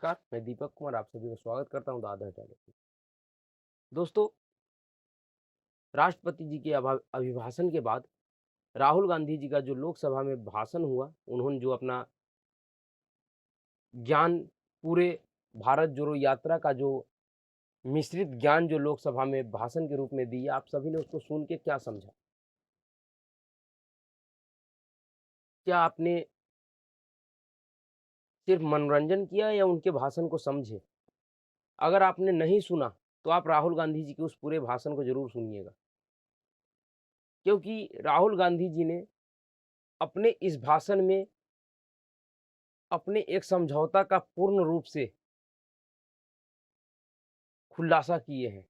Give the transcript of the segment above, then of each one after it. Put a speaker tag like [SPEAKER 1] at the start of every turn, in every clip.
[SPEAKER 1] नमस्कार, मैं दीपक कुमार आप सभी का स्वागत करता हूं द आदर्श डायलॉग में। दोस्तों, राष्ट्रपति जी के अभिभाषण के बाद राहुल गांधी जी का जो लोकसभा में भाषण हुआ, उन्होंने जो अपना ज्ञान पूरे भारत जोड़ो यात्रा का जो मिश्रित ज्ञान जो लोकसभा में भाषण के रूप में दिया, आप सभी ने उसको सुन के क्या समझा? क्या आपने सिर्फ मनोरंजन किया या उनके भाषण को समझे? अगर आपने नहीं सुना, तो आप राहुल गांधी जी के उस पूरे भाषण को ज़रूर सुनिएगा। क्योंकि राहुल गांधी जी ने अपने इस भाषण में अपने एक समझौता का पूर्ण रूप से खुलासा किए हैं,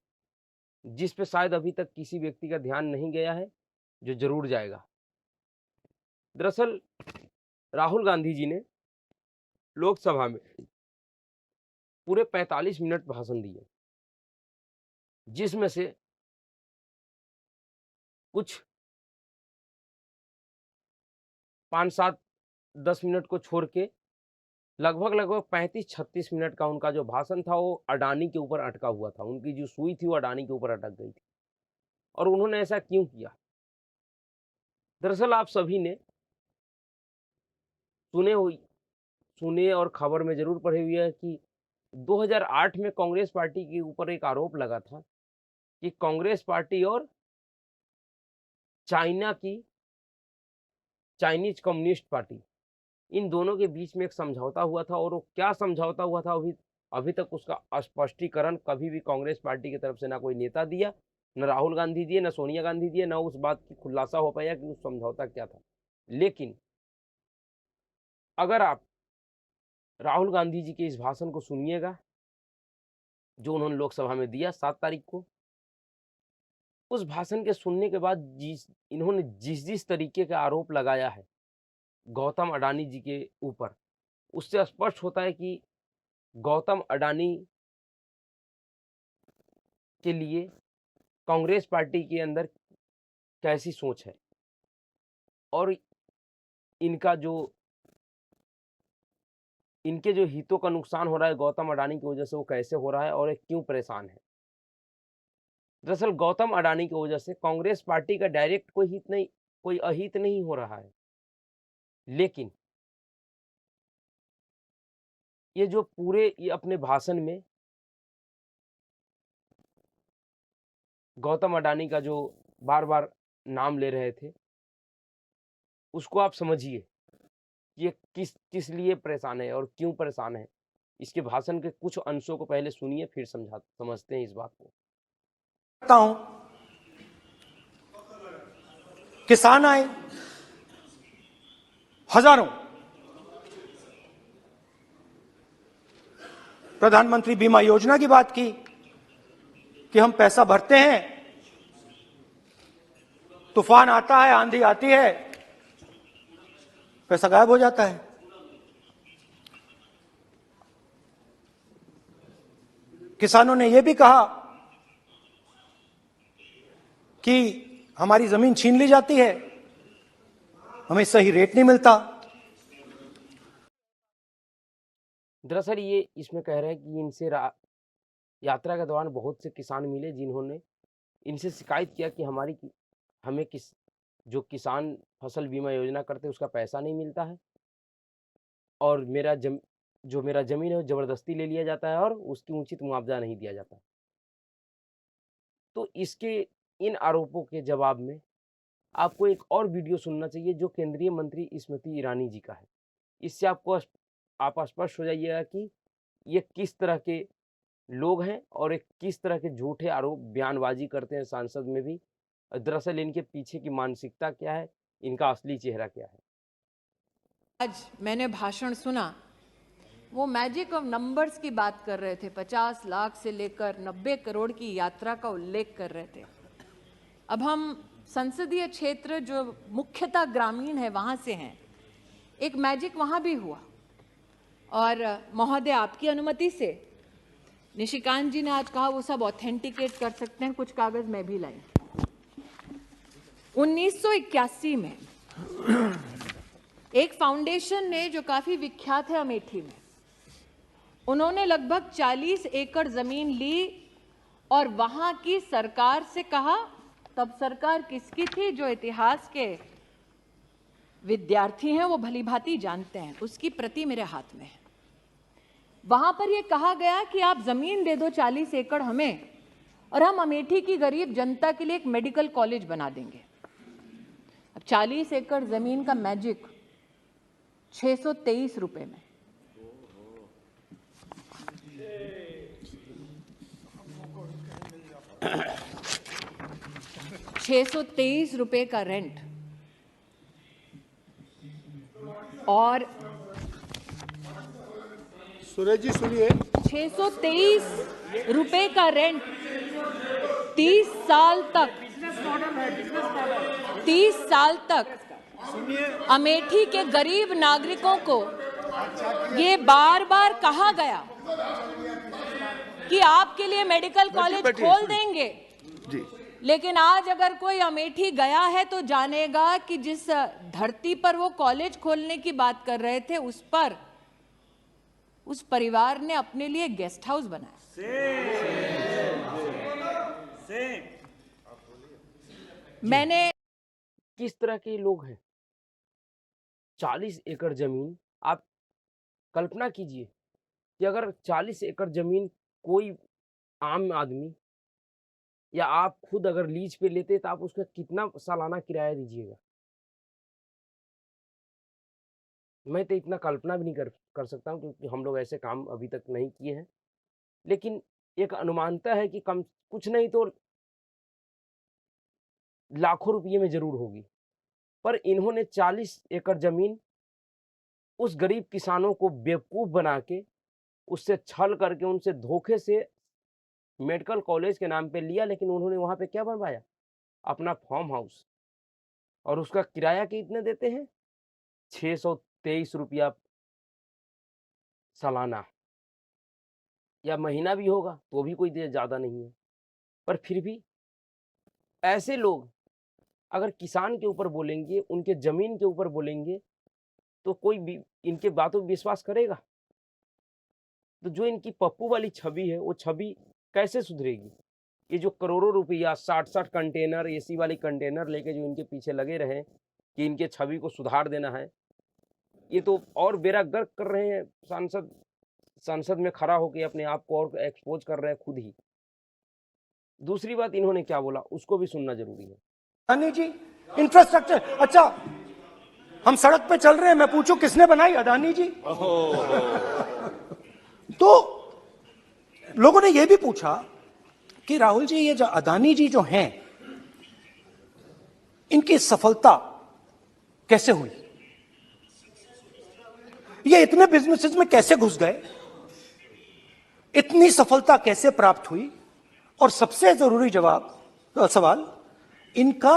[SPEAKER 1] जिस पे शायद अभी तक किसी व्यक्ति का ध्यान नहीं गया है, जो ज़रूर जाएगा। दरअसल राहुल गांधी जी ने लोकसभा में पूरे 45 मिनट भाषण दिए, जिसमें से कुछ 5, 7, 10 मिनट को छोड़ के लगभग 35-36 मिनट का उनका जो भाषण था, वो अडानी के ऊपर अटका हुआ था। उनकी जो सुई थी, वो अडानी के ऊपर अटक गई थी। और उन्होंने ऐसा क्यों किया? दरअसल आप सभी ने सुने और खबर में ज़रूर पढ़े हुए है कि 2008 में कांग्रेस पार्टी के ऊपर एक आरोप लगा था कि कांग्रेस पार्टी और चाइना की चाइनीज कम्युनिस्ट पार्टी, इन दोनों के बीच में एक समझौता हुआ था। और वो क्या समझौता हुआ था, अभी अभी तक उसका स्पष्टीकरण कभी भी कांग्रेस पार्टी की तरफ से ना कोई नेता दिया, न राहुल गांधी दिए, न सोनिया गांधी दिए, न उस बात की खुलासा हो पाया कि उस समझौता क्या था। लेकिन अगर आप राहुल गांधी जी के इस भाषण को सुनिएगा, जो उन्होंने लोकसभा में दिया 7 तारीख को, उस भाषण के सुनने के बाद इन्होंने जिस तरीके का आरोप लगाया है गौतम अडानी जी के ऊपर, उससे स्पष्ट होता है कि गौतम अडानी के लिए कांग्रेस पार्टी के अंदर कैसी सोच है और इनका जो इनके जो हितों का नुकसान हो रहा है गौतम अडानी की वजह से, वो कैसे हो रहा है और ये क्यों परेशान है। दरअसल गौतम अडानी की वजह से कांग्रेस पार्टी का डायरेक्ट कोई अहित नहीं हो रहा है, लेकिन ये अपने भाषण में गौतम अडानी का जो बार-बार नाम ले रहे थे, उसको आप समझिए, ये किस लिए परेशान है और क्यों परेशान है। इसके भाषण के कुछ अंशों को पहले सुनिए, फिर समझते हैं इस बात को।
[SPEAKER 2] करता हूं, किसान आए हजारों, प्रधानमंत्री बीमा योजना की बात की कि हम पैसा भरते हैं, तूफान आता है, आंधी आती है, पैसा गायब हो जाता है। किसानों ने यह भी कहा कि हमारी जमीन छीन ली जाती है, हमें सही रेट नहीं मिलता।
[SPEAKER 1] दरअसल ये इसमें कह रहे हैं कि इनसे यात्रा के दौरान बहुत से किसान मिले, जिन्होंने इनसे शिकायत किया कि हमें जो किसान फसल बीमा योजना करते हैं उसका पैसा नहीं मिलता है और मेरा ज़मीन है वो ज़बरदस्ती ले लिया जाता है और उसकी उचित मुआवज़ा नहीं दिया जाता। तो इन आरोपों के जवाब में आपको एक और वीडियो सुनना चाहिए, जो केंद्रीय मंत्री स्मृति ईरानी जी का है। इससे आप स्पष्ट हो जाइएगा कि ये किस तरह के लोग हैं और एक किस तरह के झूठे आरोप बयानबाजी करते हैं संसद में भी। दरअसल इनके पीछे की मानसिकता क्या है, इनका असली चेहरा क्या है।
[SPEAKER 3] आज मैंने भाषण सुना, वो मैजिक ऑफ नंबर्स की बात कर रहे थे। 50 लाख से लेकर 90 करोड़ की यात्रा का उल्लेख कर रहे थे। अब हम संसदीय क्षेत्र जो मुख्यतः ग्रामीण है वहां से हैं, एक मैजिक वहां भी हुआ। और महोदय, आपकी अनुमति से निशिकांत जी ने आज कहा वो सब ऑथेंटिकेट कर सकते हैं, कुछ कागज मैं भी लाई। 1981 में एक फाउंडेशन ने, जो काफी विख्यात है अमेठी में, उन्होंने लगभग 40 एकड़ जमीन ली और वहां की सरकार से कहा, तब सरकार किसकी थी, जो इतिहास के विद्यार्थी हैं वो भलीभांति जानते हैं, उसकी प्रति मेरे हाथ में है। वहां पर यह कहा गया कि आप जमीन दे दो 40 एकड़ हमें और हम अमेठी की गरीब जनता के लिए एक मेडिकल कॉलेज बना देंगे। अब 40 एकड़ जमीन का मैजिक 623 रुपए में। ₹623 का रेंट और
[SPEAKER 2] सुरेश जी सुनिए,
[SPEAKER 3] 623 रुपए का रेंट 30 साल तक 30 साल तक अमेठी के गरीब नागरिकों को ये बार बार कहा गया कि आपके लिए मेडिकल कॉलेज खोल देंगे। लेकिन आज अगर कोई अमेठी गया है तो जानेगा कि जिस धरती पर वो कॉलेज खोलने की बात कर रहे थे उस पर उस परिवार ने अपने लिए गेस्ट हाउस बनाया। मैंने
[SPEAKER 1] किस तरह के लोग हैं? 40 एकड़ जमीन, आप कल्पना कीजिए कि अगर 40 एकड़ जमीन कोई आम आदमी या आप खुद अगर लीज पे लेते तो आप उसका कितना सालाना किराया दीजिएगा? मैं तो इतना कल्पना भी नहीं कर सकता हूँ, क्योंकि हम लोग ऐसे काम अभी तक नहीं किए हैं। लेकिन एक अनुमानता है कि कम कुछ नहीं तो लाखों रुपये में जरूर होगी। पर इन्होंने 40 एकड़ जमीन उस गरीब किसानों को बेवकूफ बना के, उससे छल करके, उनसे धोखे से मेडिकल कॉलेज के नाम पे लिया। लेकिन उन्होंने वहां पे क्या बनवाया? अपना फार्म हाउस। और उसका किराया कितने देते हैं? 623 रुपया सालाना, या महीना भी होगा तो भी कोई ज्यादा नहीं है। पर फिर भी ऐसे लोग अगर किसान के ऊपर बोलेंगे, उनके जमीन के ऊपर बोलेंगे, तो कोई भी इनके बातों पर विश्वास करेगा? तो जो इनकी पप्पू वाली छवि है वो छवि कैसे सुधरेगी? ये जो करोड़ों रुपया 60-60 कंटेनर, एसी वाली कंटेनर लेके जो इनके पीछे लगे रहे कि इनके छवि को सुधार देना है, ये तो और बेड़ा गर्क कर रहे हैं। संसद में खड़ा होकर अपने आप को और एक्सपोज कर रहे हैं खुद ही। दूसरी बात इन्होंने क्या बोला उसको भी सुनना जरूरी है।
[SPEAKER 2] अदानी जी इंफ्रास्ट्रक्चर, अच्छा हम सड़क पे चल रहे हैं, मैं पूछूं किसने बनाई? अदानी जी। तो लोगों ने यह भी पूछा कि राहुल जी, ये जो अदानी जी जो हैं, इनकी सफलता कैसे हुई? ये इतने बिजनेसेस में कैसे घुस गए? इतनी सफलता कैसे प्राप्त हुई? और सबसे जरूरी सवाल, इनका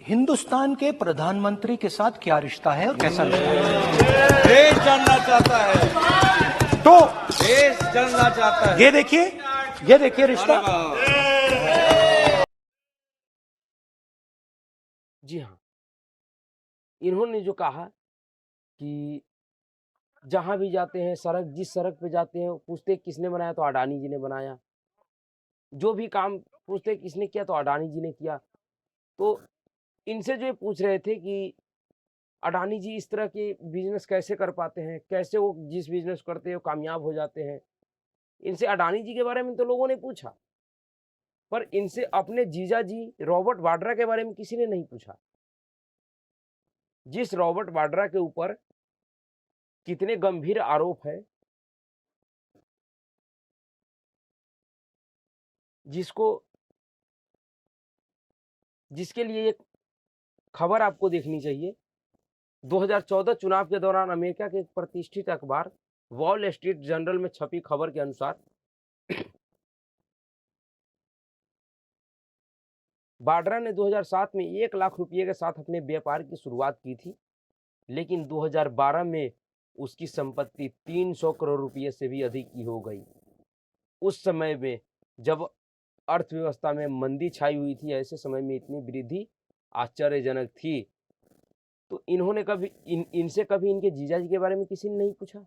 [SPEAKER 2] हिंदुस्तान के प्रधानमंत्री के साथ क्या रिश्ता है और कैसा रिश्ता है?
[SPEAKER 4] देश जानना चाहता है,
[SPEAKER 2] तो
[SPEAKER 4] देश जानना चाहता है।
[SPEAKER 2] ये देखिए रिश्ता।
[SPEAKER 1] जी हाँ, इन्होंने जो कहा कि जहां भी जाते हैं, जिस सड़क पे जाते हैं, पूछते किसने बनाया तो अडानी जी ने बनाया। जो भी काम पूछते किसने किया तो अडानी जी ने किया। तो इनसे जो ये पूछ रहे थे कि अडानी जी इस तरह के बिजनेस कैसे कर पाते हैं, कैसे वो जिस बिजनेस करते हैं वो कामयाब हो जाते हैं, इनसे अडानी जी के बारे में तो लोगों ने पूछा, पर इनसे अपने जीजा जी रॉबर्ट वाड्रा के बारे में किसी ने नहीं पूछा। जिस रॉबर्ट वाड्रा के ऊपर कितने गंभीर आरोप है, जिसके लिए एक खबर आपको देखनी चाहिए। 2014 चुनाव के दौरान अमेरिका के एक प्रतिष्ठित अखबार वॉल स्ट्रीट जर्नल में छपी खबर के अनुसार वाड्रा ने 2007 में 1 लाख रुपए के साथ अपने व्यापार की शुरुआत की थी, लेकिन 2012 में उसकी संपत्ति 300 करोड़ रुपए से भी अधिक की हो गई। उस समय में जब अर्थव्यवस्था में मंदी छाई हुई थी, ऐसे समय में इतनी वृद्धि आश्चर्यजनक थी। तो इन्होंने कभी इनसे कभी इनके जीजा जी के बारे में किसी ने नहीं पूछा।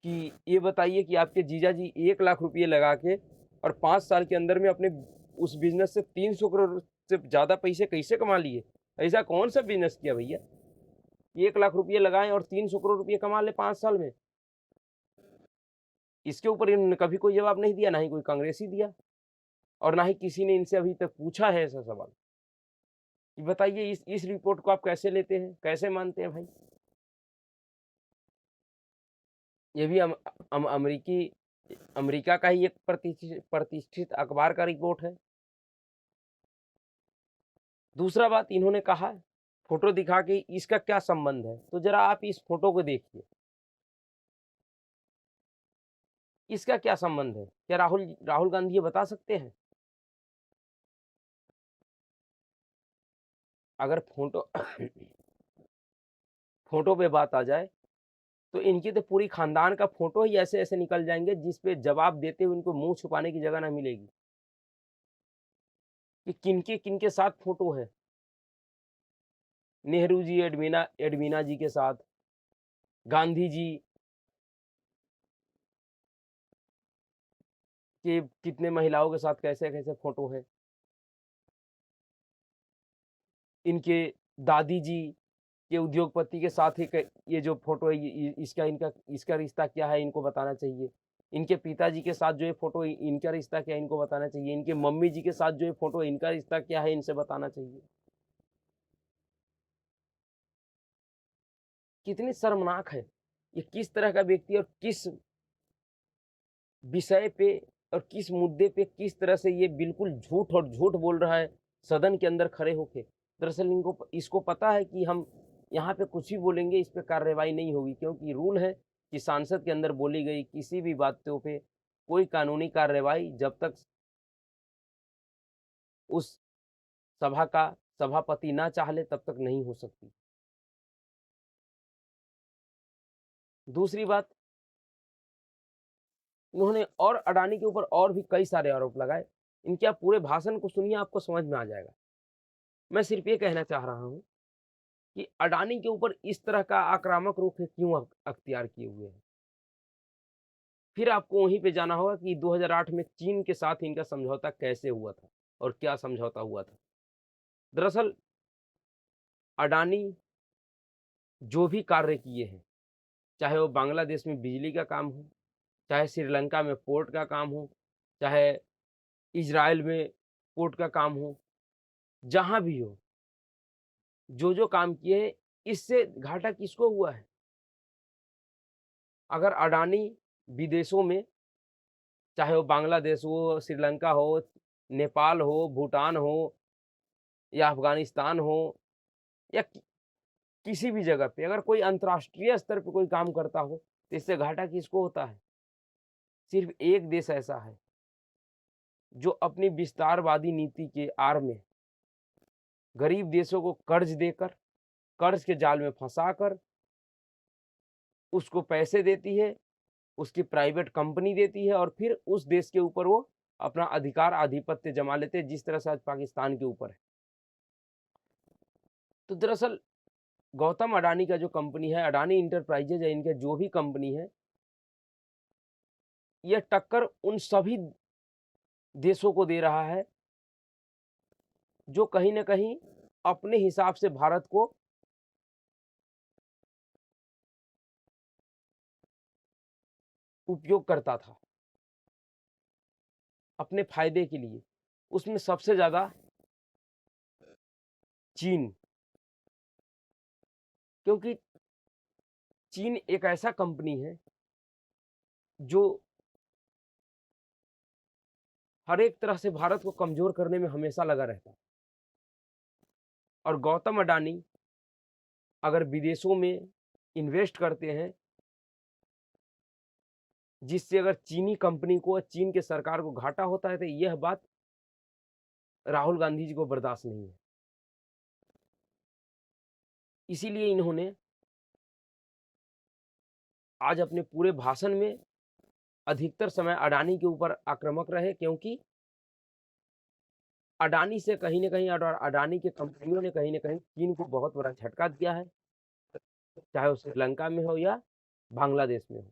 [SPEAKER 1] कि ये बताइए कि आपके जीजा जी 1 लाख रुपये लगा के और 5 साल के अंदर में अपने उस बिजनेस से 300 करोड़ से ज़्यादा पैसे कैसे कमा लिए? ऐसा कौन सा बिजनेस किया भैया? 1 लाख रुपये लगाएं और 300 करोड़ रुपये कमा ले 5 साल में। इसके ऊपर इन्होंने कभी कोई जवाब नहीं दिया, ना ही कोई कांग्रेसी दिया और ना ही किसी ने इनसे अभी तक पूछा है ऐसा सवाल कि बताइए इस रिपोर्ट को आप कैसे लेते हैं, कैसे मानते हैं भाई? ये भी अमेरिका का ही एक प्रतिष्ठित अखबार का रिपोर्ट है। दूसरा बात इन्होंने कहा फोटो दिखा के इसका क्या संबंध है, तो जरा आप इस फोटो को देखिए, इसका क्या संबंध है? क्या राहुल गांधी ये बता सकते हैं? अगर फोटो फोटो पे बात आ जाए तो इनकी तो पूरी खानदान का फोटो ही ऐसे ऐसे निकल जाएंगे जिस पे जवाब देते हुए इनको मुंह छुपाने की जगह ना मिलेगी कि किनके किनके साथ फोटो है। नेहरू जी एडवीना जी के साथ, गांधी जी के कितने महिलाओं के साथ कैसे कैसे फोटो है, इनके दादी जी के उद्योगपति के साथ ही ये जो फोटो है इसका रिश्ता क्या है इनको बताना चाहिए। इनके पिताजी के साथ जो ये फोटो इनका रिश्ता क्या है इनको बताना चाहिए। इनके मम्मी जी के साथ जो ये फोटो इनका रिश्ता क्या है इनसे बताना चाहिए। कितनी शर्मनाक है ये, किस तरह का व्यक्ति और किस विषय पे और किस मुद्दे पे किस तरह से ये बिल्कुल झूठ और झूठ बोल रहा है सदन के अंदर खड़े होके। दरअसल इसको पता है कि हम यहाँ पे कुछ भी बोलेंगे इस पे कार्रवाई नहीं होगी, क्योंकि रूल है कि सांसद के अंदर बोली गई किसी भी बातों पे कोई कानूनी कार्रवाई जब तक उस सभा का सभापति ना चाह ले तब तक नहीं हो सकती। दूसरी बात, उन्होंने और अडानी के ऊपर और भी कई सारे आरोप लगाए। इनके आप पूरे भाषण को सुनिए, आपको समझ में आ जाएगा। मैं सिर्फ ये कहना चाह रहा हूं कि अडानी के ऊपर इस तरह का आक्रामक रुख क्यों अख्तियार किए हुए हैं। फिर आपको वहीं पे जाना होगा कि 2008 में चीन के साथ इनका समझौता कैसे हुआ था और क्या समझौता हुआ था। दरअसल अडानी जो भी कार्य किए हैं, चाहे वो बांग्लादेश में बिजली का काम हो, चाहे श्रीलंका में पोर्ट का काम हो, चाहे इजराइल में पोर्ट का काम हो, जहां भी हो, जो काम किए इससे घाटा किसको हुआ है? अगर अडानी विदेशों में, चाहे वो बांग्लादेश हो, श्रीलंका हो, नेपाल हो, भूटान हो या अफगानिस्तान हो या किसी भी जगह पे अगर कोई अंतर्राष्ट्रीय स्तर पे कोई काम करता हो तो इससे घाटा किसको होता है? सिर्फ एक देश ऐसा है जो अपनी विस्तारवादी नीति के आड़ में गरीब देशों को कर्ज देकर, कर्ज के जाल में फंसाकर उसको पैसे देती है, उसकी प्राइवेट कंपनी देती है और फिर उस देश के ऊपर वो अपना अधिकार आधिपत्य जमा लेते हैं, जिस तरह से आज पाकिस्तान के ऊपर है। तो दरअसल गौतम अडानी का जो कंपनी है, अडानी इंटरप्राइजेज है, इनके जो भी कंपनी है, यह टक्कर उन सभी देशों को दे रहा है जो कहीं ना कहीं अपने हिसाब से भारत को उपयोग करता था अपने फायदे के लिए। उसमें सबसे ज्यादा चीन, क्योंकि चीन एक ऐसा कंपनी है जो हर एक तरह से भारत को कमजोर करने में हमेशा लगा रहता है। और गौतम अडानी अगर विदेशों में इन्वेस्ट करते हैं जिससे अगर चीनी कंपनी को, चीन के सरकार को घाटा होता है, तो यह बात राहुल गांधी जी को बर्दाश्त नहीं है। इसीलिए इन्होंने आज अपने पूरे भाषण में अधिकतर समय अडानी के ऊपर आक्रामक रहे, क्योंकि अडानी से कहीं ना कहीं और अडानी के कंपनियों ने कहीं ना कहीं चीन को बहुत बड़ा झटका दिया है, चाहे वो श्रीलंका में हो या बांग्लादेश में हो।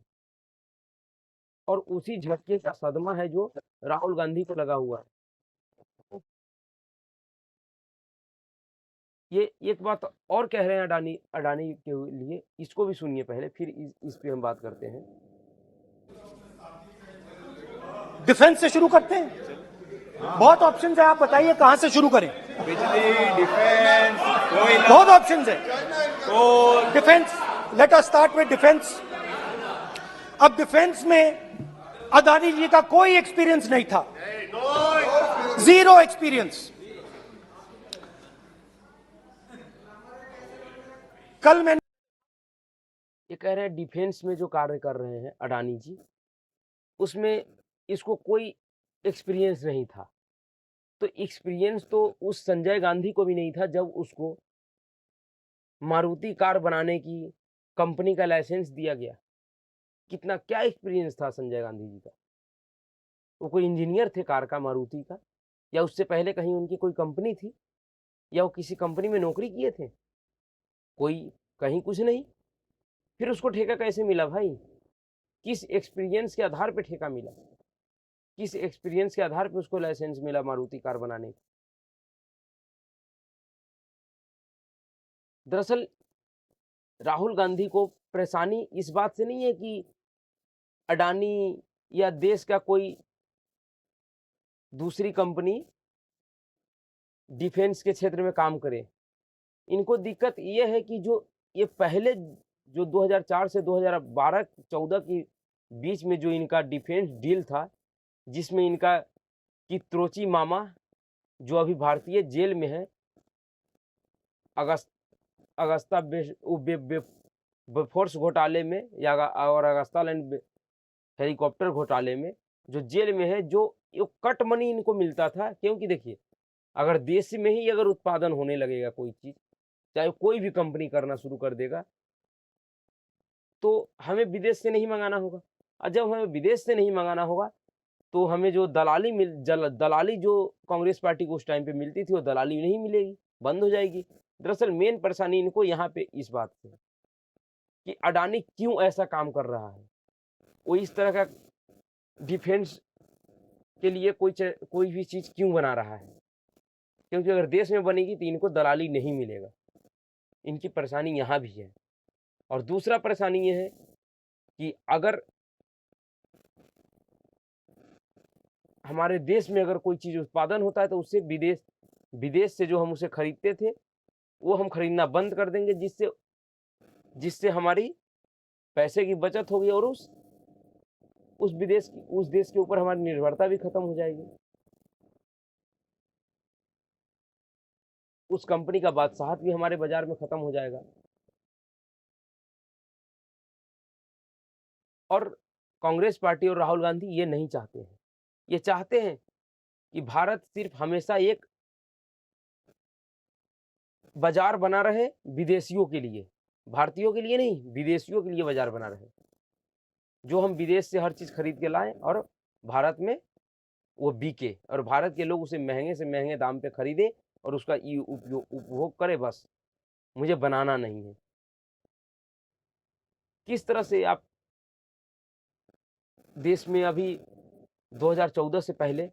[SPEAKER 1] और उसी झटके का सदमा है जो राहुल गांधी को लगा हुआ है। ये एक बात और कह रहे हैं अडानी अडानी के लिए, इसको भी सुनिए पहले, फिर इस पे हम बात करते हैं।
[SPEAKER 2] डिफेंस से शुरू करते हैं, बहुत ऑप्शन है, आप बताइए कहां से शुरू करें।
[SPEAKER 4] बिजली, डिफेंस, कोयला,
[SPEAKER 2] बहुत ऑप्शन है।
[SPEAKER 4] Coal,
[SPEAKER 2] defence, let us start with defence. अब डिफेंस में अदानी जी का कोई एक्सपीरियंस नहीं था, जीरो एक्सपीरियंस। कल मैंने
[SPEAKER 1] ये कह रहे हैं डिफेंस में जो कार्य कर रहे हैं अडानी जी, उसमें इसको कोई एक्सपीरियंस नहीं था। तो एक्सपीरियंस तो उस संजय गांधी को भी नहीं था जब उसको मारुति कार बनाने की कंपनी का लाइसेंस दिया गया। कितना क्या एक्सपीरियंस था संजय गांधी जी का? वो कोई इंजीनियर थे कार का, मारुति का, या उससे पहले कहीं उनकी कोई कंपनी थी, या वो किसी कंपनी में नौकरी किए थे? कोई कहीं कुछ नहीं। फिर उसको ठेका कैसे मिला भाई? किस एक्सपीरियंस के आधार पे ठेका मिला? किस एक्सपीरियंस के आधार पे उसको लाइसेंस मिला मारुति कार बनाने का? दरअसल राहुल गांधी को परेशानी इस बात से नहीं है कि अडानी या देश का कोई दूसरी कंपनी डिफेंस के क्षेत्र में काम करे। इनको दिक्कत ये है कि जो ये पहले जो 2004 से 2012-14 के बीच में जो इनका डिफेंस डील था, जिसमें इनका कित्रोची मामा जो अभी भारतीय जेल में है, अगस्ता बेफोर्स घोटाले में या और अगस्ता लैंड हेलीकॉप्टर घोटाले में जो जेल में है, जो कट मनी इनको मिलता था। क्योंकि देखिए, अगर देश में ही अगर उत्पादन होने लगेगा कोई चीज, चाहे कोई भी कंपनी करना शुरू कर देगा, तो हमें विदेश से नहीं मंगाना होगा। और जब हमें विदेश से नहीं मंगाना होगा तो हमें जो दलाली जो कांग्रेस पार्टी को उस टाइम पे मिलती थी, वो दलाली नहीं मिलेगी, बंद हो जाएगी। दरअसल मेन परेशानी इनको यहाँ पे इस बात से कि अडानी क्यों ऐसा काम कर रहा है। वो इस तरह का डिफेंस के लिए कोई भी चीज क्यों बना रहा है? क्योंकि अगर देश में बनेगी तो इनको दलाली नहीं मिलेगा। इनकी परेशानी यहाँ भी है। और दूसरा परेशानी ये है कि अगर हमारे देश में अगर कोई चीज उत्पादन होता है तो उससे विदेश से जो हम उसे खरीदते थे वो हम खरीदना बंद कर देंगे, जिससे हमारी पैसे की बचत होगी और उस देश के ऊपर हमारी निर्भरता भी खत्म हो जाएगी। उस कंपनी का बादशाहत भी हमारे बाजार में खत्म हो जाएगा। और कांग्रेस पार्टी और राहुल गांधी ये नहीं चाहते हैं। ये चाहते हैं कि भारत सिर्फ हमेशा एक बाजार बना रहे विदेशियों के लिए, भारतीयों के लिए नहीं, विदेशियों के लिए बाजार बना रहे, जो हम विदेश से हर चीज खरीद के लाएं और भारत में वो बिके और भारत के लोग उसे महंगे से महंगे दाम पे खरीदे और उसका उपभोग करे। बस मुझे बनाना नहीं है। किस तरह से आप देश में अभी 2014 से पहले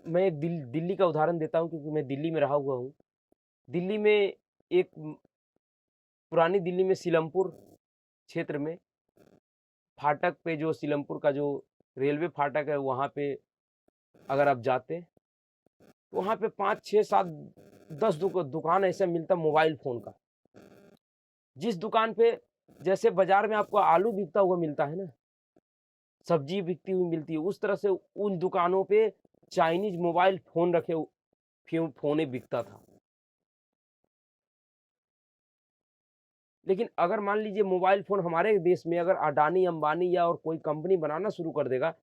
[SPEAKER 1] मैं एक दिल्ली का उदाहरण देता हूं, क्योंकि मैं दिल्ली में रहा हुआ हूं। दिल्ली में एक पुरानी दिल्ली में सीलमपुर क्षेत्र में फाटक पे, जो सीलमपुर का जो रेलवे फाटक है, वहां पे अगर आप जाते तो वहां पे 5, 6, 7, 10 दुकान ऐसा मिलता मोबाइल फोन का। जिस दुकान पे जैसे बाजार में आपको आलू बिकता हुआ मिलता है ना, सब्जी बिकती हुई मिलती है, उस तरह से उन दुकानों पे चाइनीज मोबाइल फोन फोने बिकता था। लेकिन अगर मान लीजिए मोबाइल फोन हमारे देश में अगर अडानी अंबानी या और कोई कंपनी बनाना शुरू कर देगा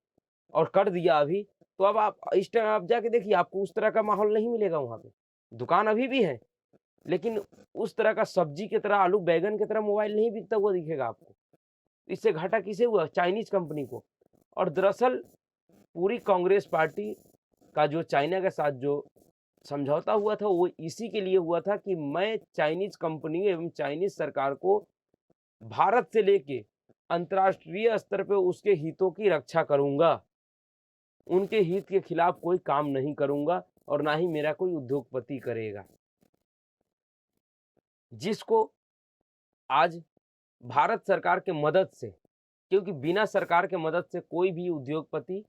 [SPEAKER 1] और कर दिया अभी, तो अब आप इस टाइम आप जाके देखिए, आपको उस तरह का माहौल नहीं मिलेगा। वहां पे दुकान अभी भी है, लेकिन उस तरह का सब्जी की तरह, आलू बैगन की तरह मोबाइल नहीं बिकता हुआ दिखेगा आपको। इससे घाटा किसे हुआ? चाइनीज कंपनी को। और दरअसल पूरी कांग्रेस पार्टी का जो चाइना के साथ जो समझौता हुआ था, वो इसी के लिए हुआ था कि मैं चाइनीज कंपनी एवं चाइनीज सरकार को भारत से लेके अंतर्राष्ट्रीय स्तर पे उसके हितों की रक्षा करूंगा, उनके हित के खिलाफ कोई काम नहीं करूंगा और ना ही मेरा कोई उद्योगपति करेगा। जिसको आज भारत सरकार के मदद से, क्योंकि बिना सरकार के मदद से कोई भी उद्योगपति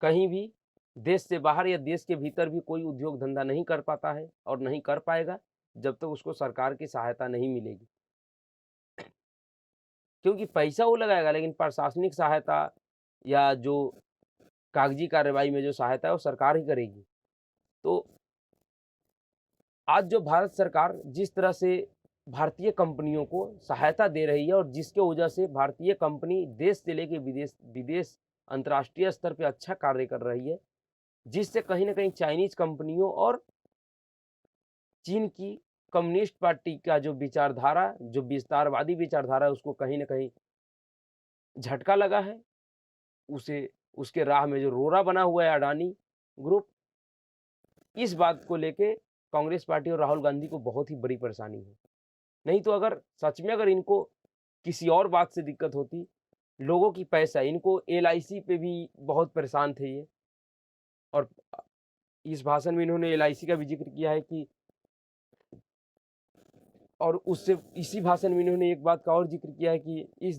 [SPEAKER 1] कहीं भी देश से बाहर या देश के भीतर भी कोई उद्योग धंधा नहीं कर पाता है और नहीं कर पाएगा जब तक उसको सरकार की सहायता नहीं मिलेगी। क्योंकि पैसा वो लगाएगा लेकिन प्रशासनिक सहायता या जो कागजी कार्रवाई में जो सहायता है वो सरकार ही करेगी। तो आज जो भारत सरकार जिस तरह से भारतीय कंपनियों को सहायता दे रही है और जिसके वजह से भारतीय कंपनी देश से लेके विदेश अंतर्राष्ट्रीय स्तर पे अच्छा कार्य कर रही है, जिससे कहीं ना कहीं चाइनीज कंपनियों और चीन की कम्युनिस्ट पार्टी का जो विचारधारा, जो विस्तारवादी विचारधारा है, उसको कहीं ना कहीं झटका लगा है। उसे उसके राह में जो रोड़ा बना हुआ है अडानी ग्रुप, इस बात को लेके कांग्रेस पार्टी और राहुल गांधी को बहुत ही बड़ी परेशानी है। नहीं तो अगर सच में अगर इनको किसी और बात से दिक्कत होती, लोगों की पैसा, इनको LIC पे भी बहुत परेशान थे ये, और इस भाषण में इन्होंने LIC का भी जिक्र किया है कि, और उससे इसी भाषण में इन्होंने एक बात का और जिक्र किया है कि इस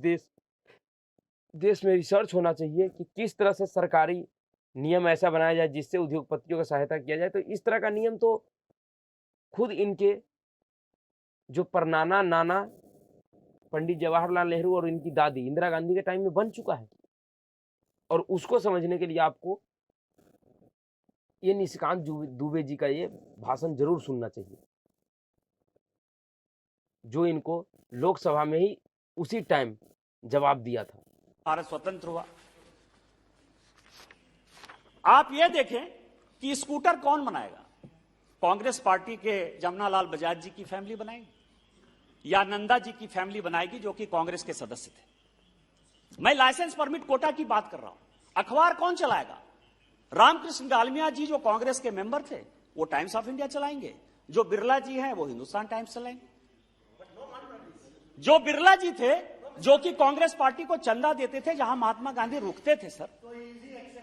[SPEAKER 1] देश में रिसर्च होना चाहिए कि किस तरह से सरकारी नियम ऐसा बनाया जाए जिससे उद्योगपतियों का सहायता किया जाए। तो इस तरह का नियम तो खुद इनके जो परनाना नाना पंडित जवाहरलाल नेहरू और इनकी दादी इंदिरा गांधी के टाइम में बन चुका है, और उसको समझने के लिए आपको ये निशिकांत दुबे जी का ये भाषण जरूर सुनना चाहिए, जो इनको लोकसभा में ही उसी टाइम जवाब दिया था।
[SPEAKER 5] भारत स्वतंत्र हुआ। आप ये देखें कि स्कूटर कौन बनाएगा? कांग्रेस पार्टी के जमनालाल बजाज जी की फैमिली बनाएगी या नंदा जी की फैमिली बनाएगी, जो कि कांग्रेस के सदस्य थे। मैं लाइसेंस परमिट कोटा की बात कर रहा हूं। अखबार कौन चलाएगा? रामकृष्ण गालमिया जी जो कांग्रेस के मेंबर थे वो टाइम्स ऑफ इंडिया चलाएंगे, जो बिरला जी हैं वो हिंदुस्तान टाइम्स चलाएंगे। जो बिरला जी थे जो कि कांग्रेस पार्टी को चंदा देते थे जहां महात्मा गांधी रुकते थे, सर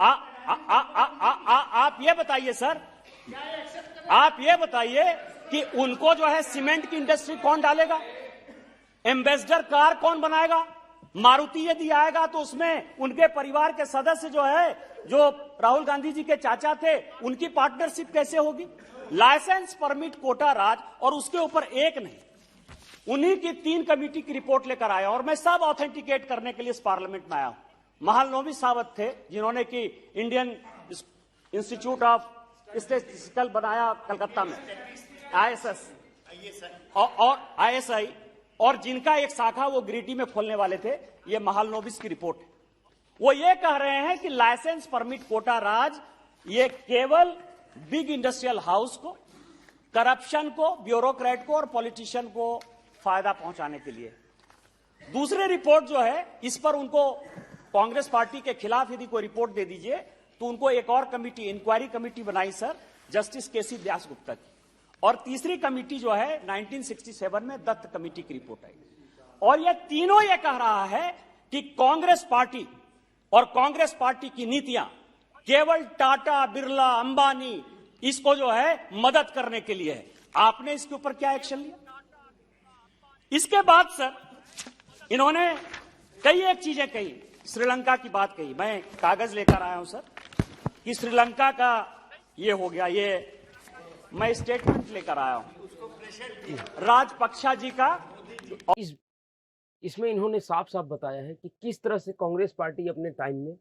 [SPEAKER 5] आप ये बताइए सर, आप ये बताइए कि उनको जो है सीमेंट की इंडस्ट्री कौन डालेगा? एम्बेसडर कार कौन बनाएगा? मारुति यदि आएगा तो उसमें उनके परिवार के सदस्य जो है, जो राहुल गांधी जी के चाचा थे, उनकी पार्टनरशिप कैसे होगी? लाइसेंस परमिट कोटा राज, और उसके ऊपर एक नहीं, उन्हीं की 3 कमेटी की रिपोर्ट लेकर आया, और मैं सब ऑथेंटिकेट करने के लिए इस पार्लियामेंट में आया हूं। महालनोबी सावत थे जिन्होंने कि इंडियन इंस्टीट्यूट ऑफ स्टैटिस्टिकल बनाया कलकत्ता में, ISS और ISI, और जिनका एक शाखा वो गिरिडीह में खोलने वाले थे। ये महालनोबिस की रिपोर्ट है। वो ये कह रहे हैं कि लाइसेंस परमिट कोटा राज ये केवल बिग इंडस्ट्रियल हाउस को, करप्शन को, ब्यूरोक्रेट को और पॉलिटिशियन को फायदा पहुंचाने के लिए। दूसरी रिपोर्ट जो है, इस पर उनको कांग्रेस पार्टी के खिलाफ यदि कोई रिपोर्ट दे दीजिए तो उनको एक और कमेटी, इंक्वायरी कमेटी बनाई सर, जस्टिस केसी व्यास गुप्ता की, और तीसरी कमेटी जो है 1967 में दत्त कमेटी की रिपोर्ट आई। और ये तीनों ये कह रहा है कि कांग्रेस पार्टी और कांग्रेस पार्टी की नीतियां केवल टाटा, बिरला, अंबानी इसको जो है मदद करने के लिए है। आपने इसके ऊपर क्या एक्शन लिया? इसके बाद सर इन्होंने कई एक चीजें कही, श्रीलंका की बात कही। मैं कागज लेकर आया हूं सर कि श्रीलंका का ये हो गया, ये मैं स्टेटमेंट लेकर आया हूं राजपक्षा जी का।
[SPEAKER 1] इसमें इन्होंने साफ साफ बताया है कि किस तरह से कांग्रेस पार्टी अपने टाइम में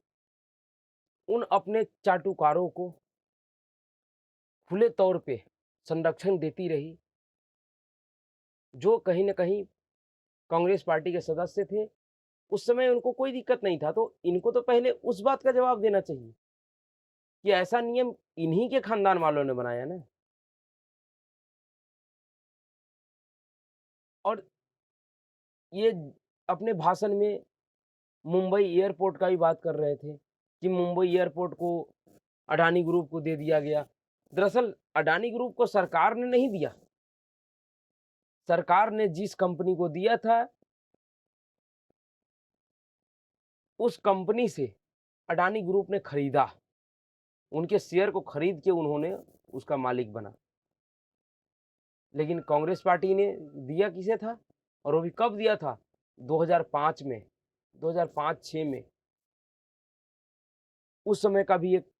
[SPEAKER 1] उन अपने चाटुकारों को खुले तौर पे संरक्षण देती रही, जो कहीं ना कहीं कांग्रेस पार्टी के सदस्य थे। उस समय उनको कोई दिक्कत नहीं था, तो इनको तो पहले उस बात का जवाब देना चाहिए कि ऐसा नियम इन्हीं के खानदान वालों ने बनाया ना। और ये अपने भाषण में मुंबई एयरपोर्ट का भी बात कर रहे थे कि मुंबई एयरपोर्ट को अडानी ग्रुप को दे दिया गया। दरअसल अडानी ग्रुप को सरकार ने नहीं दिया, सरकार ने जिस कंपनी को दिया था उस कंपनी से अडानी ग्रुप ने खरीदा, उनके शेयर को खरीद के उन्होंने उसका मालिक बना। लेकिन कांग्रेस पार्टी ने दिया किसे था, और वो भी कब दिया था? 2005 में, 2005-6 में। उस समय का भी एक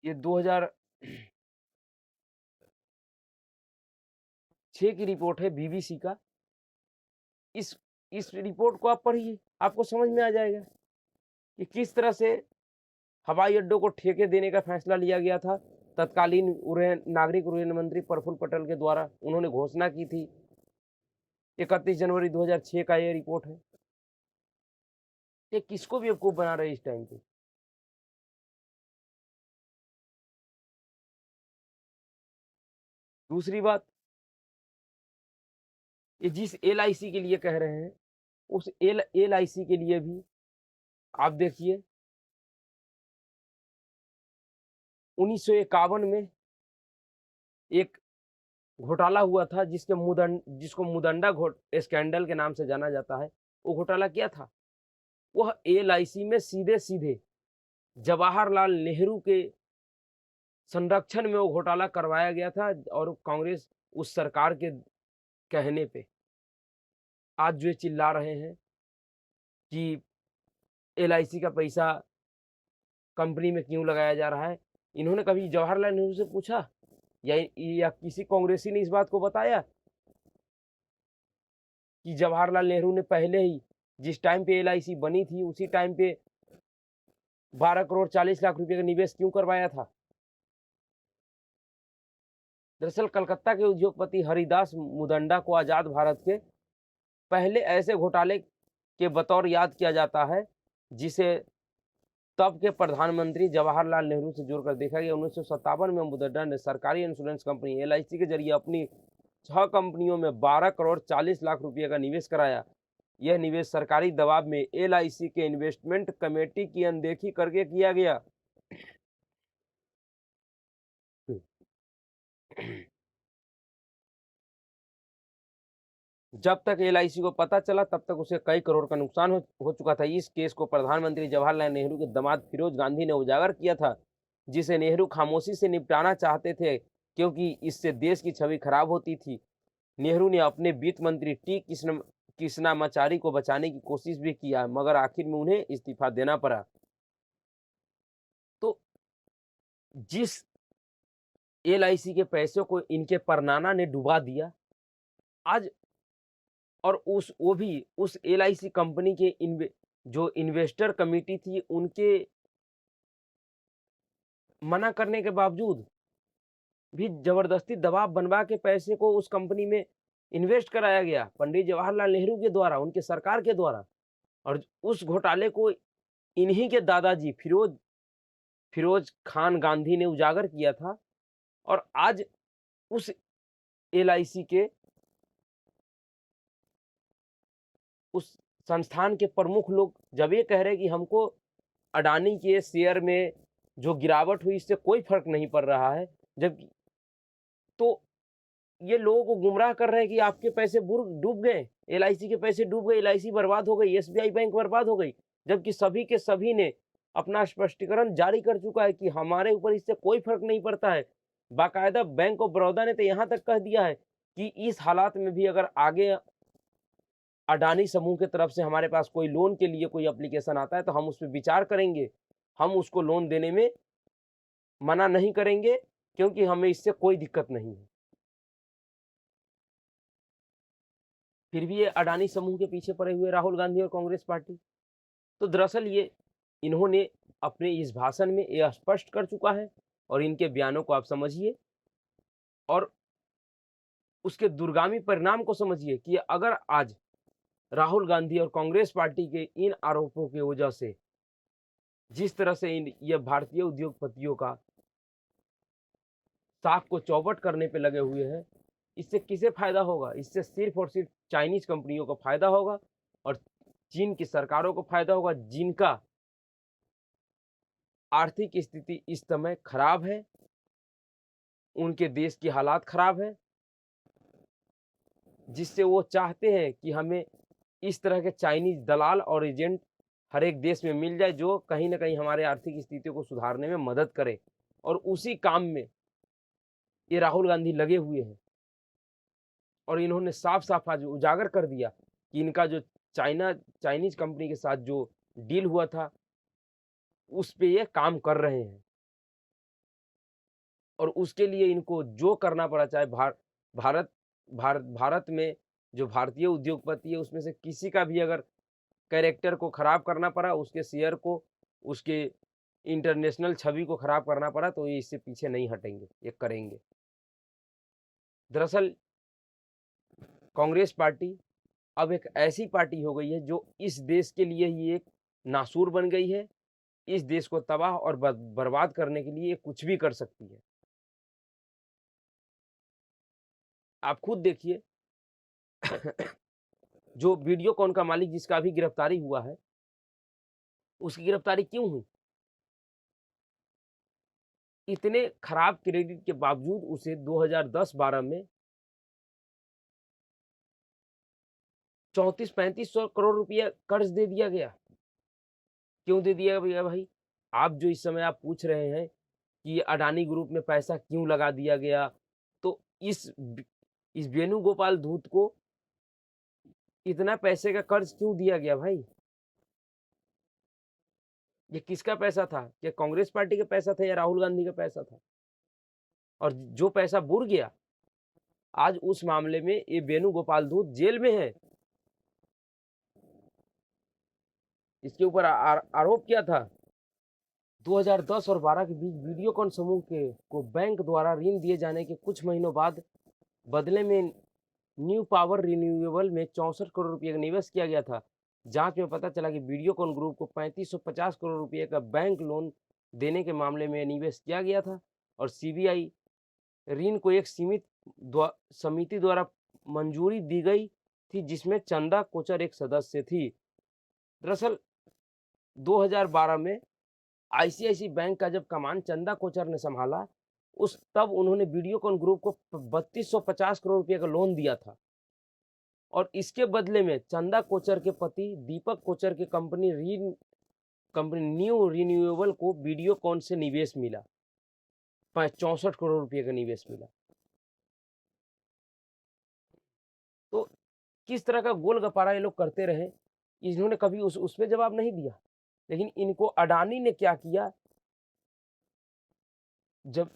[SPEAKER 1] ये 2006 की रिपोर्ट है बीबीसी का। इस रिपोर्ट को आप पढ़िए, आपको समझ में आ जाएगा कि किस तरह से हवाई अड्डों को ठेके देने का फैसला लिया गया था। तत्कालीन नागरिक उड्डयन मंत्री प्रफुल्ल पटेल के द्वारा उन्होंने घोषणा की थी। 31 जनवरी 2006 का ये रिपोर्ट है। ये किसको बेवकूफ बना रहे इस टाइम पे? दूसरी बात, ये जिस LIC के लिए कह रहे हैं, उस LIC के लिए भी आप देखिए 1951 में एक घोटाला हुआ था जिसको मुदंडा स्कैंडल के नाम से जाना जाता है। वो घोटाला क्या था? वह LIC में सीधे सीधे जवाहरलाल नेहरू के संरक्षण में वो घोटाला करवाया गया था, और कांग्रेस उस सरकार के कहने पे आज जो ये चिल्ला रहे हैं कि LIC का पैसा कंपनी में क्यों लगाया जा रहा है, इन्होंने कभी जवाहरलाल नेहरू से पूछा या किसी कांग्रेसी ने इस बात को बताया कि जवाहरलाल नेहरू ने पहले ही जिस टाइम पे LIC बनी थी उसी टाइम पे 12 करोड़ 40 लाख रुपए का निवेश क्यों करवाया था? दरअसल कलकत्ता के उद्योगपति हरिदास मुदंडा को आजाद भारत के पहले ऐसे घोटाले के बतौर याद किया जाता है जिसे तब के प्रधानमंत्री जवाहरलाल नेहरू से जोड़कर देखा गया। 1957 में मुदंडा ने सरकारी इंश्योरेंस कंपनी LIC के जरिए अपनी 6 कंपनियों में 12 करोड़ 40 लाख रुपए का निवेश कराया। यह निवेश सरकारी दबाव में LIC के इन्वेस्टमेंट कमेटी की अनदेखी करके किया गया। जब तक LIC को पता चला तब तक उसे कई करोड़ का नुकसान हो चुका था। इस केस को प्रधानमंत्री जवाहरलाल नेहरू के दामाद फिरोज गांधी ने उजागर किया था, जिसे नेहरू खामोशी से निपटाना चाहते थे क्योंकि इससे देश की छवि खराब होती थी। नेहरू ने अपने वित्त मंत्री टी कृष्णामाचारी को बचाने की कोशिश भी किया, मगर आखिर में उन्हें इस्तीफा देना पड़ा। तो जिस LIC के पैसों को इनके परनाना ने डुबा दिया आज, और वो भी उस LIC कंपनी के जो इन्वेस्टर कमेटी थी उनके मना करने के बावजूद भी जबरदस्ती दबाव बनवा के पैसे को उस कंपनी में इन्वेस्ट कराया गया पंडित जवाहरलाल नेहरू के द्वारा, उनके सरकार के द्वारा। और उस घोटाले को इन्हीं के दादाजी फिरोज खान गांधी ने उजागर किया था। और आज उस LIC के उस संस्थान के प्रमुख लोग जब ये कह रहे हैं कि हमको अडानी के शेयर में जो गिरावट हुई इससे कोई फर्क नहीं पड़ रहा है, जबकि तो ये लोगों को गुमराह कर रहे हैं कि आपके पैसे डूब गए, LIC के पैसे डूब गए, LIC बर्बाद हो गई, SBI बैंक बर्बाद हो गई, जबकि सभी के सभी ने अपना स्पष्टीकरण जारी कर चुका है कि हमारे ऊपर इससे कोई फर्क नहीं पड़ता है। बाकायदा बैंक ऑफ बड़ौदा ने तो यहाँ तक कह दिया है कि इस हालात में भी अगर आगे अडानी समूह की तरफ से हमारे पास कोई लोन के लिए कोई एप्लीकेशन आता है तो हम उस पर विचार करेंगे, हम उसको लोन देने में मना नहीं करेंगे क्योंकि हमें इससे कोई दिक्कत नहीं है। फिर भी ये अडानी समूह के पीछे पड़े हुए राहुल गांधी और कांग्रेस पार्टी। तो दरअसल ये इन्होंने अपने इस भाषण में यह स्पष्ट कर चुका है, और इनके बयानों को आप समझिए और उसके दूरगामी परिणाम को समझिए कि अगर आज राहुल गांधी और कांग्रेस पार्टी के इन आरोपों की वजह से जिस तरह से ये भारतीय उद्योगपतियों का साख को चौपट करने पे लगे हुए हैं, इससे किसे फायदा होगा? इससे सिर्फ और सिर्फ चाइनीज कंपनियों को फायदा होगा और चीन की सरकारों को फायदा होगा, जिनका आर्थिक स्थिति इस समय खराब है उनके देश की हालात खराब है, जिससे वो चाहते हैं कि हमें इस तरह के चाइनीज दलाल और एजेंट हर एक देश में मिल जाए, जो कहीं ना कहीं हमारे आर्थिक स्थिति को सुधारने में मदद करे। और उसी काम में ये राहुल गांधी लगे हुए हैं। और इन्होंने साफ साफ आज उजागर कर दिया कि इनका जो चाइनीज कंपनी के साथ जो डील हुआ था उस पे ये काम कर रहे हैं, और उसके लिए इनको जो करना पड़ा, चाहे भारत में जो भारतीय उद्योगपति है उसमें से किसी का भी अगर कैरेक्टर को खराब करना पड़ा, उसके शेयर को, उसके इंटरनेशनल छवि को खराब करना पड़ा, तो ये इससे पीछे नहीं हटेंगे, ये करेंगे। दरअसल कांग्रेस पार्टी अब एक ऐसी पार्टी हो गई है जो इस देश के लिए ही एक नासूर बन गई है। इस देश को तबाह और बर्बाद करने के लिए कुछ भी कर सकती है। आप खुद देखिए जो वीडियोकॉन का मालिक जिसका अभी गिरफ्तारी हुआ है, उसकी गिरफ्तारी क्यों हुई? इतने खराब क्रेडिट के बावजूद उसे 2010-12 में 34-35 करोड़ रुपया कर्ज दे दिया गया। क्यों दे दिया गया भाई? आप जो इस समय आप पूछ रहे हैं कि अडानी ग्रुप में पैसा क्यों लगा दिया गया, तो इस वेणुगोपाल धूत को इतना पैसे का कर्ज क्यों दिया गया भाई? ये किसका पैसा था? क्या कांग्रेस पार्टी का पैसा था या राहुल गांधी का पैसा था? और जो पैसा बुर गया, आज उस मामले में ये वेणुगोपाल धूत जेल में है। इसके ऊपर आरोप क्या था? 2010 और 12 के बीच वीडियोकॉन समूह को बैंक द्वारा ऋण दिए जाने के कुछ महीनों बाद बदले में न्यू पावर रिन्यूएबल में 64 करोड़ रुपए का निवेश किया गया था। जांच में पता चला कि वीडियोकॉन ग्रुप को 3550 करोड़ रुपए का बैंक लोन देने के मामले में निवेश किया गया था, और सीबीआई ऋण को एक सीमित समिति द्वारा मंजूरी दी गई थी, जिसमें चंदा कोचर एक सदस्य थी। दरअसल 2012 में आईसीआईसी बैंक का जब कमान चंदा कोचर ने संभाला, तब उन्होंने वीडियोकॉन ग्रुप को 3250 करोड़ रुपए का लोन दिया था, और इसके बदले में चंदा कोचर के पति दीपक कोचर की कंपनी न्यू रिन्यूएबल को वीडियोकॉन से निवेश मिला, 64 करोड़ रुपए का निवेश मिला। तो किस तरह का गोल गपारा ये लोग करते रहे, इन्होंने कभी उसमें जवाब नहीं दिया। लेकिन इनको अडानी ने क्या किया, जब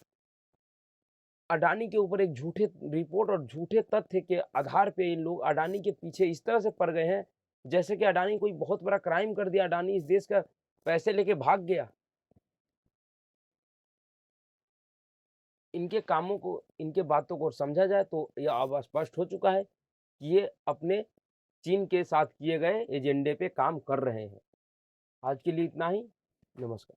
[SPEAKER 1] अडानी के ऊपर एक झूठे रिपोर्ट और झूठे तथ्य के आधार पे इन लोग अडानी के पीछे इस तरह से पड़ गए हैं जैसे कि अडानी कोई बहुत बड़ा क्राइम कर दिया, अडानी इस देश का पैसे लेके भाग गया। इनके कामों को, इनके बातों को समझा जाए तो यह अब स्पष्ट हो चुका है कि ये अपने चीन के साथ किए गए एजेंडे पे काम कर रहे हैं। आज के लिए इतना ही। नमस्कार।